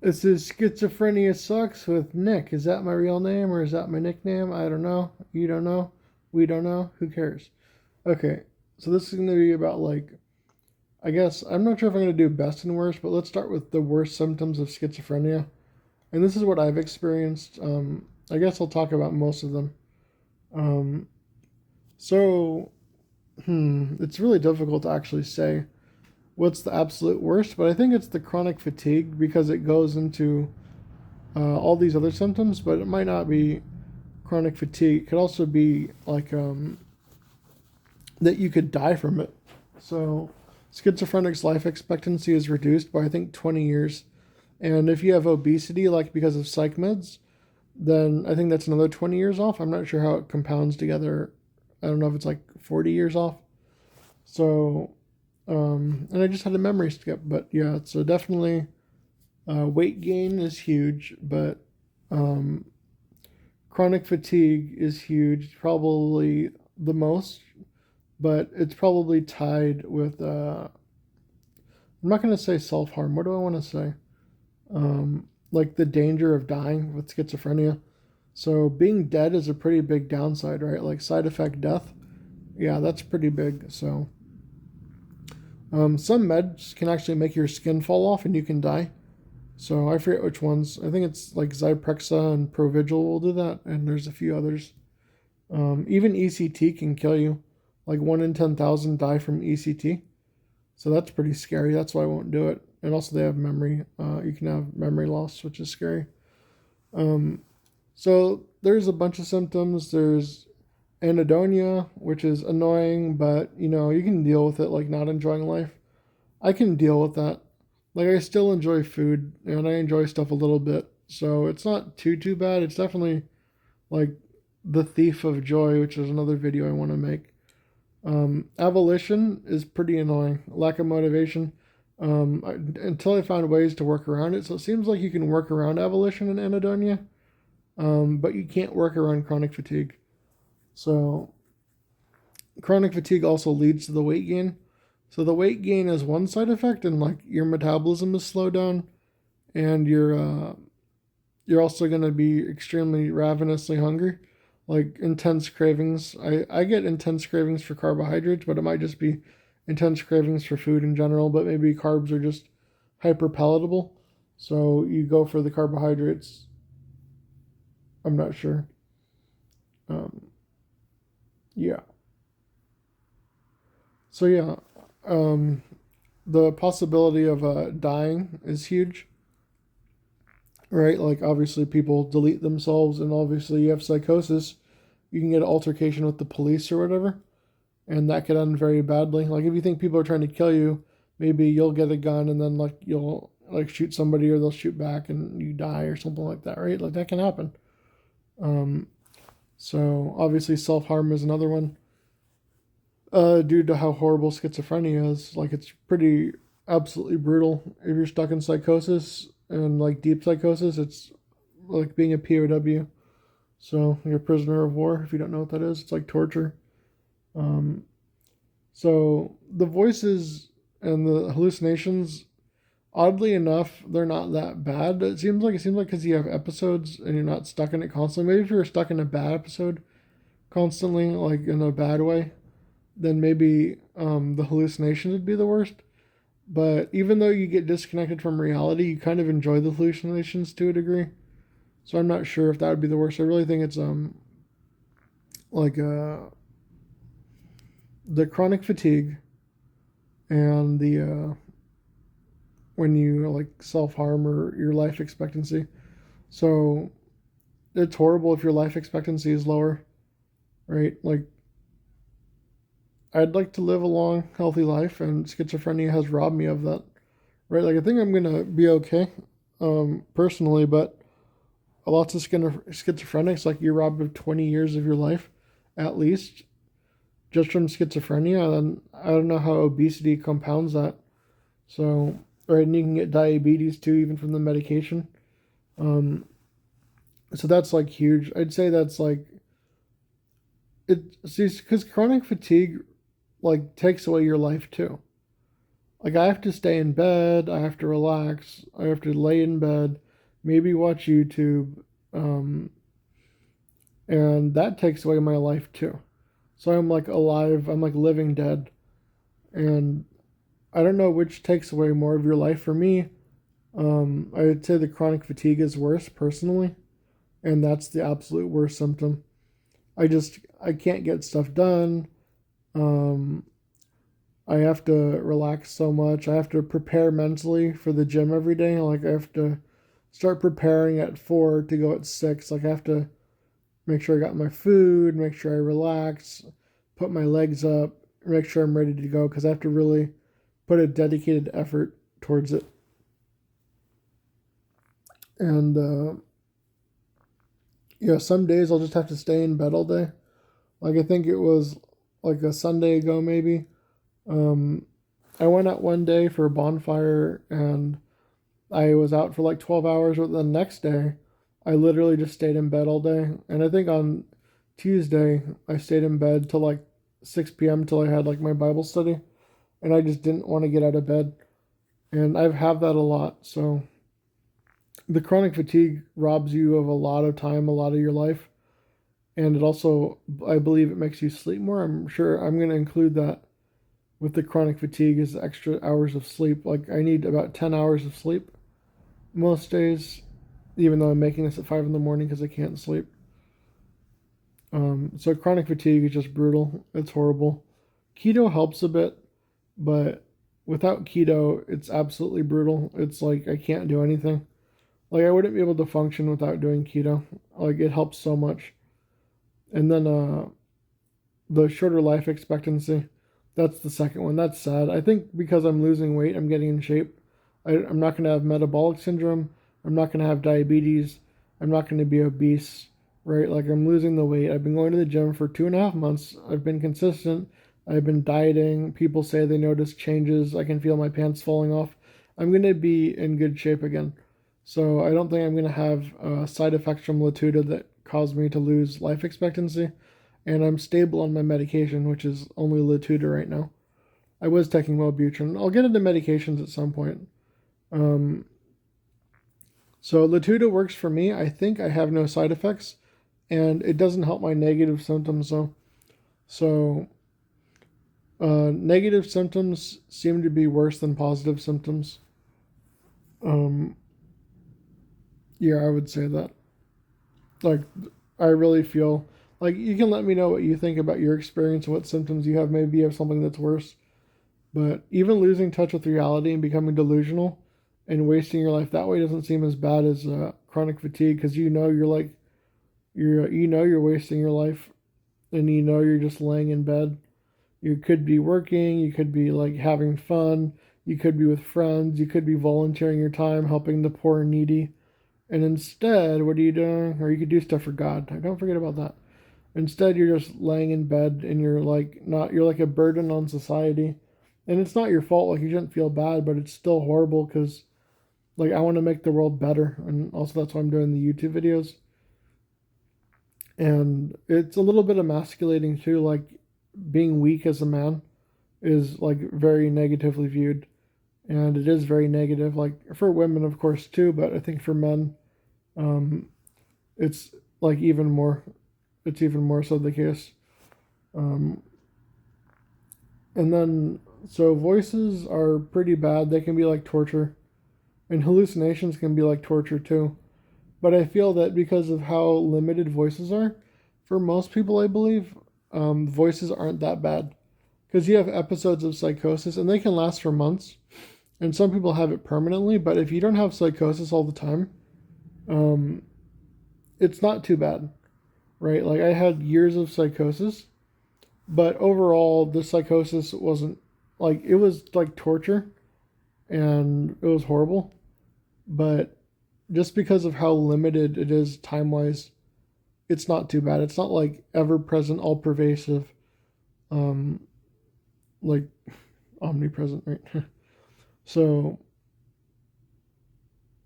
It says schizophrenia sucks with Nick. Is that my real name or is that my nickname? I don't know. You don't know. We don't know. Who cares? Okay, so this is going to be about like, I guess, I'm not sure if I'm going to do best and worst, but let's start with the worst symptoms of schizophrenia. And this is what I've experienced. I guess I'll talk about most of them. Um, so, it's really difficult to actually say what's the absolute worst, but I think it's the chronic fatigue because it goes into all these other symptoms, but it might not be chronic fatigue. It could also be like that you could die from it. So, schizophrenics' life expectancy is reduced by I think 20 years. And if you have obesity, like because of psych meds, then I think that's another 20 years off. I'm not sure how it compounds together. I don't know if it's like 40 years off. So, and I just had a memory skip, but yeah, so definitely weight gain is huge, but um, chronic fatigue is huge, probably the most, but it's probably tied with, I'm not going to say self harm. What do I want to say? Like the danger of dying with schizophrenia. So being dead is a pretty big downside, right? Like side effect death. Yeah, that's pretty big. So some meds can actually make your skin fall off and you can die. So I forget which ones. I think it's like Zyprexa and Provigil will do that, and there's a few others. Even ECT can kill you. Like 1 in 10,000 die from ECT. So that's pretty scary. That's why I won't do it. And also they have memory. You can have memory loss, which is scary. Um, so there's a bunch of symptoms. There's anhedonia, which is annoying, but you can deal with it like not enjoying life. I can deal with that. Like I still enjoy food and I enjoy stuff a little bit. So it's not too bad. It's definitely like the thief of joy, which is another video I want to make. Abolition is pretty annoying. Lack of motivation. Until I found ways to work around it. So it seems like you can work around abolition and anhedonia, but you can't work around chronic fatigue. So chronic fatigue also leads to the weight gain. So the weight gain is one side effect, and like your metabolism is slowed down, and you're also going to be extremely ravenously hungry, like intense cravings. I get intense cravings for carbohydrates, but it might just be intense cravings for food in general. But maybe carbs are just hyper palatable, so you go for the carbohydrates. I'm not sure. Um, yeah. So yeah, um, the possibility of dying is huge, right? Like obviously people delete themselves, and obviously you have psychosis. You can get an altercation with the police or whatever, and that could end very badly. Like if you think people are trying to kill you, maybe you'll get a gun and then like you'll like shoot somebody or they'll shoot back and you die or something like that, right? Like that can happen. Um, so obviously self harm is another one. Due to how horrible schizophrenia is. Like it's pretty absolutely brutal. If you're stuck in psychosis and like deep psychosis, it's like being a POW. So you're a prisoner of war. If you don't know what that is, it's like torture. Um, so the voices and the hallucinations, oddly enough, they're not that bad. It seems like because you have episodes and you're not stuck in it constantly. Maybe if you're stuck in a bad episode constantly, like in a bad way, then maybe the hallucinations would be the worst. But even though you get disconnected from reality, you kind of enjoy the hallucinations to a degree. So I'm not sure if that would be the worst. I really think it's like the chronic fatigue and the when you like self harm or your life expectancy. So it's horrible if your life expectancy is lower, right? Like I'd like to live a long, healthy life, and schizophrenia has robbed me of that. Right? Like I think I'm gonna be okay, personally, but lots of schizophrenics, like you're robbed of 20 years of your life, at least, just from schizophrenia. And I don't know how obesity compounds that. So, right, and you can get diabetes too, even from the medication. Um, so that's like huge. I'd say that's like it. See, because chronic fatigue like takes away your life too. Like I have to stay in bed, I have to relax, I have to lay in bed, maybe watch YouTube, um, and that takes away my life too. So I'm like alive, I'm like living dead, and I don't know which takes away more of your life. For me, I would say the chronic fatigue is worse personally, and that's the absolute worst symptom. I can't get stuff done. Um, I have to relax so much. I have to prepare mentally for the gym every day. Like I have to start preparing at 4 to go at 6. Like I have to make sure I got my food, make sure I relax, put my legs up, make sure I'm ready to go because I have to really put a dedicated effort towards it. And yeah, some days I'll just have to stay in bed all day. Like I think it was like a Sunday ago maybe. Um, I went out one day for a bonfire and I was out for like 12 hours. But the next day, I literally just stayed in bed all day. And I think on Tuesday, I stayed in bed till like 6 p.m. till I had like my Bible study. And I just didn't want to get out of bed. And I've had that a lot. So the chronic fatigue robs you of a lot of time, a lot of your life. And it also, I believe it makes you sleep more. I'm sure I'm going to include that with the chronic fatigue is extra hours of sleep. Like I need about 10 hours of sleep most days, even though I'm making this at 5 in the morning because I can't sleep. So chronic fatigue is just brutal. It's horrible. Keto helps a bit, but without keto, it's absolutely brutal. It's like I can't do anything. Like I wouldn't be able to function without doing keto. Like it helps so much. And then the shorter life expectancy. That's the second one. That's sad. I think because I'm losing weight, I'm getting in shape. I'm not going to have metabolic syndrome. I'm not going to have diabetes. I'm not going to be obese, right? Like I'm losing the weight. I've been going to the gym for 2.5 months. I've been consistent. I've been dieting. People say they notice changes. I can feel my pants falling off. I'm going to be in good shape again. So I don't think I'm going to have side effects from Latuda that cause me to lose life expectancy. And I'm stable on my medication, which is only Latuda right now. I was taking Wellbutrin. I'll get into medications at some point. Um, so Latuda works for me. I think I have no side effects, and it doesn't help my negative symptoms though. So negative symptoms seem to be worse than positive symptoms. Um, yeah, I would say that. Like, I really feel like you can let me know what you think about your experience, what symptoms you have. Maybe you have something that's worse. But even losing touch with reality and becoming delusional and wasting your life that way doesn't seem as bad as chronic fatigue because you know you're wasting your life and you know you're just laying in bed. You could be working, you could be like having fun, you could be with friends, you could be volunteering your time helping the poor and needy. And instead, what are you doing? Or you could do stuff for God. Don't forget about that. Instead, you're just laying in bed and you're like a burden on society. And it's not your fault. Like, you shouldn't feel bad, but it's still horrible because, like, I want to make the world better. And also, that's why I'm doing the YouTube videos. And it's a little bit emasculating, too. Like, being weak as a man is, like, very negatively viewed. And it is very negative, like, for women, of course, too. But I think for men, um, it's, like, even more. It's even more so the case. Um, and then, so voices are pretty bad. They can be like torture. And hallucinations can be like torture too. But I feel that because of how limited voices are, for most people, I believe, voices aren't that bad. Because you have episodes of psychosis and they can last for months. And some people have it permanently. But if you don't have psychosis all the time, um, it's not too bad, right? Like I had years of psychosis, but overall, the psychosis wasn't like it was like torture and it was horrible. But just because of how limited it is time wise, it's not too bad. It's not like ever present, all pervasive, um, like omnipresent, right? So,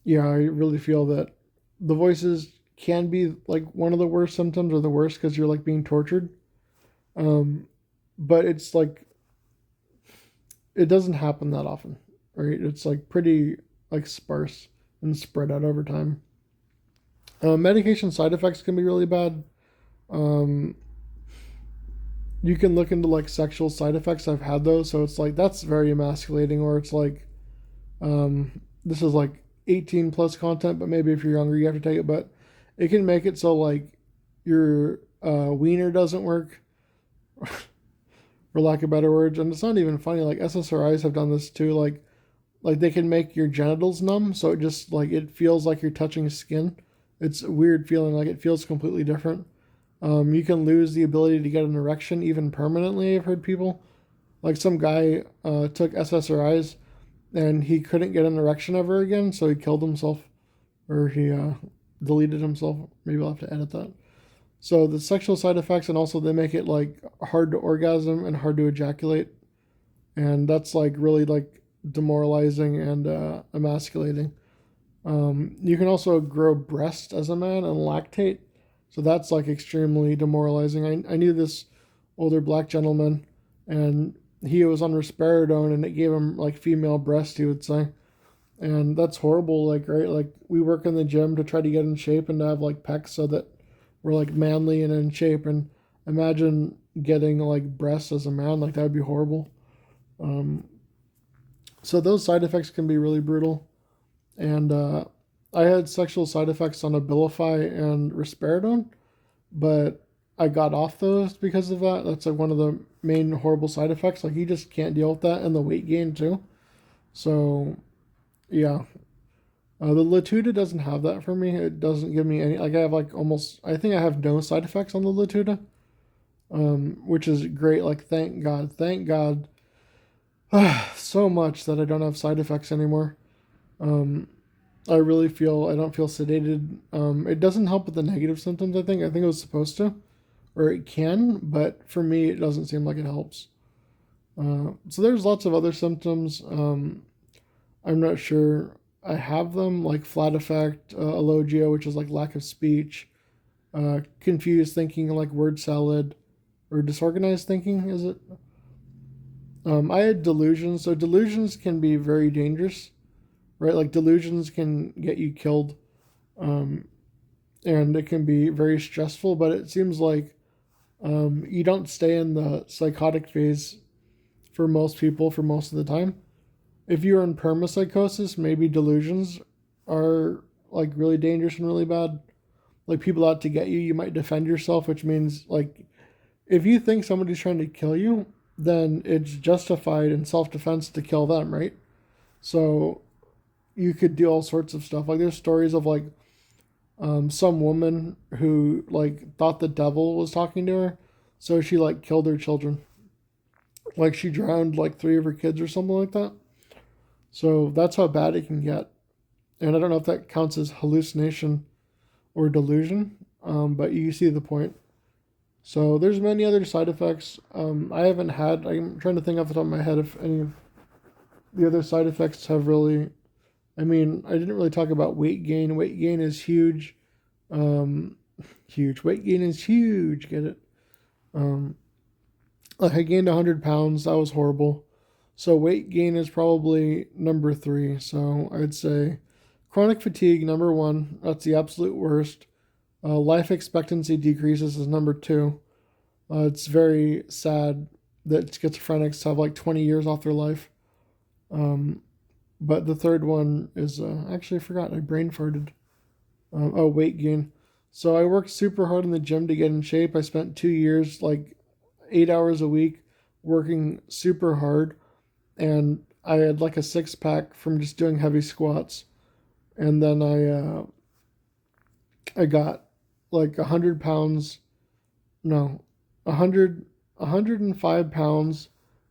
yeah, I really feel that the voices can be like one of the worst symptoms or the worst because you're like being tortured. Um, but it's like it doesn't happen that often, right? It's like pretty like sparse and spread out over time. Medication side effects can be really bad. Um, you can look into like sexual side effects. I've had those, so it's like that's very emasculating. Or it's like this is like 18 plus content, but maybe if you're younger, you have to take it. But it can make it so like your wiener doesn't work, for lack of better words. And it's not even funny. Like SSRIs have done this too. Like they can make your genitals numb, so it just like it feels like you're touching skin. It's a weird feeling. Like it feels completely different. You can lose the ability to get an erection even permanently. I've heard people like some guy took SSRIs and he couldn't get an erection ever again, so he killed himself or he deleted himself. Maybe I'll have to edit that. So the sexual side effects, and also they make it like hard to orgasm and hard to ejaculate, and that's like really like demoralizing and emasculating. You can also grow breasts as a man and lactate, so that's like extremely demoralizing. I knew this older black gentleman, and he was on risperidone, and it gave him like female breast, he would say, and that's horrible. Like right, like we work in the gym to try to get in shape and to have like pecs so that we're like manly and in shape. And imagine getting like breasts as a man, like that would be horrible. Um, so those side effects can be really brutal. And I had sexual side effects on Abilify and risperidone, but I got off those because of that. That's like one of the main horrible side effects. Like you just can't deal with that, and the weight gain too. So yeah, the Latuda doesn't have that for me. It doesn't give me any. Like I have like almost. I think I have no side effects on the Latuda, which is great. Like thank God, so much that I don't have side effects anymore. Um, I really feel I don't feel sedated. It doesn't help with the negative symptoms. I think it was supposed to, or it can, but for me it doesn't seem like it helps. So there's lots of other symptoms. I'm not sure I have them, like flat affect, alogia, which is like lack of speech, confused thinking, like word salad, or disorganized thinking. Is it? I had delusions. So delusions can be very dangerous, right? Like delusions can get you killed, um, and it can be very stressful. But it seems like you don't stay in the psychotic phase for most people for most of the time. If you're in permapsychosis, maybe delusions are like really dangerous and really bad. Like people out to get you, you might defend yourself, which means like if you think somebody's trying to kill you, then it's justified in self defense to kill them, right? So you could do all sorts of stuff. Like there's stories of like some woman who like thought the devil was talking to her, so she like killed her children. Like she drowned like three of her kids or something like that. So that's how bad it can get. And I don't know if that counts as hallucination or delusion, but you see the point. So there's many other side effects. I haven't had. I'm trying to think off the top of my head if any of the other side effects have really. I mean, I didn't really talk about weight gain. Weight gain is huge. Um, Huge. Weight gain is huge. Get it? Um, like I gained 100 pounds. That was horrible. So weight gain is probably number three. So I'd say chronic fatigue, number one. That's the absolute worst. Life expectancy decreases is number two. It's very sad that schizophrenics have like 20 years off their life. Um, but the third one is actually I forgot. I brain farted. Weight gain. So I worked super hard in the gym to get in shape. I spent 2 years, like 8 hours a week, working super hard, and I had like a six pack from just doing heavy squats. And then I got like 100 pounds, no, 105 pounds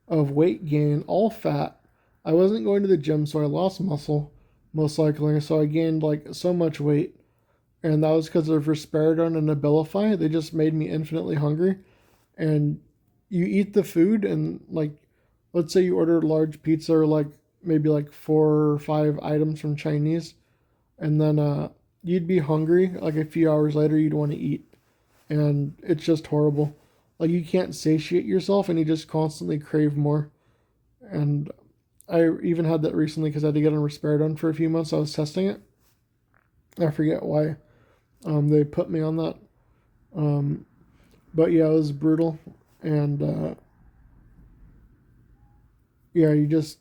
of weight gain, all fat. I wasn't going to the gym, so I lost muscle, most likely. So I gained like so much weight, and that was because of risperidone and Abilify. They just made me infinitely hungry. And you eat the food, and like, let's say you order a large pizza or like maybe like 4 or 5 items from Chinese, and then you'd be hungry. Like a few hours later, you'd want to eat, and it's just horrible. Like you can't satiate yourself, and you just constantly crave more. And I even had that recently because I had to get on risperidone for a few months. I was testing it. I forget why they put me on that. Um, but yeah, it was brutal. And yeah, you just,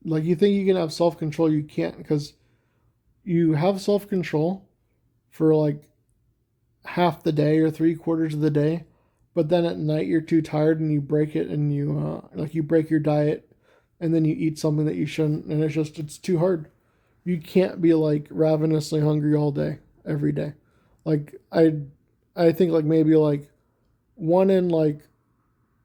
like, you think you can have self control. You can't, because you have self control for like half the day or three quarters of the day. But then at night you're too tired and you break it, and you break your diet, and then you eat something that you shouldn't, and it's too hard. You can't be like ravenously hungry all day, every day. Like I think like maybe like one in like,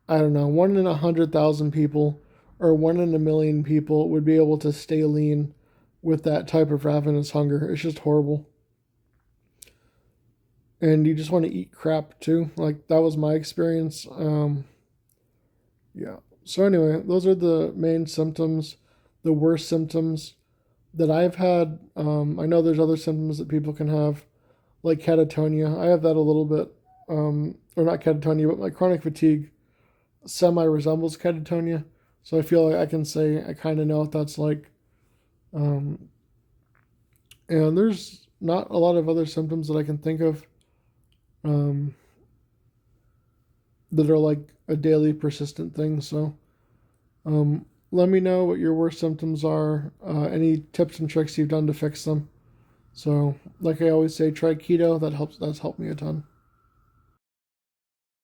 I don't know, 1 in 100,000 people or 1 in 1 million people would be able to stay lean with that type of ravenous hunger. It's just horrible. And you just want to eat crap too. Like that was my experience. Yeah. So anyway, those are the main symptoms, the worst symptoms that I've had. I know there's other symptoms that people can have, like catatonia. I have that a little bit, or not catatonia, but my chronic fatigue semi resembles catatonia. So I feel like I can say I kind of know what that's like. Um, and there's not a lot of other symptoms that I can think of um, that are like a daily persistent thing. So let me know what your worst symptoms are, any tips and tricks you've done to fix them. So, like I always say, try keto. That's helped me a ton.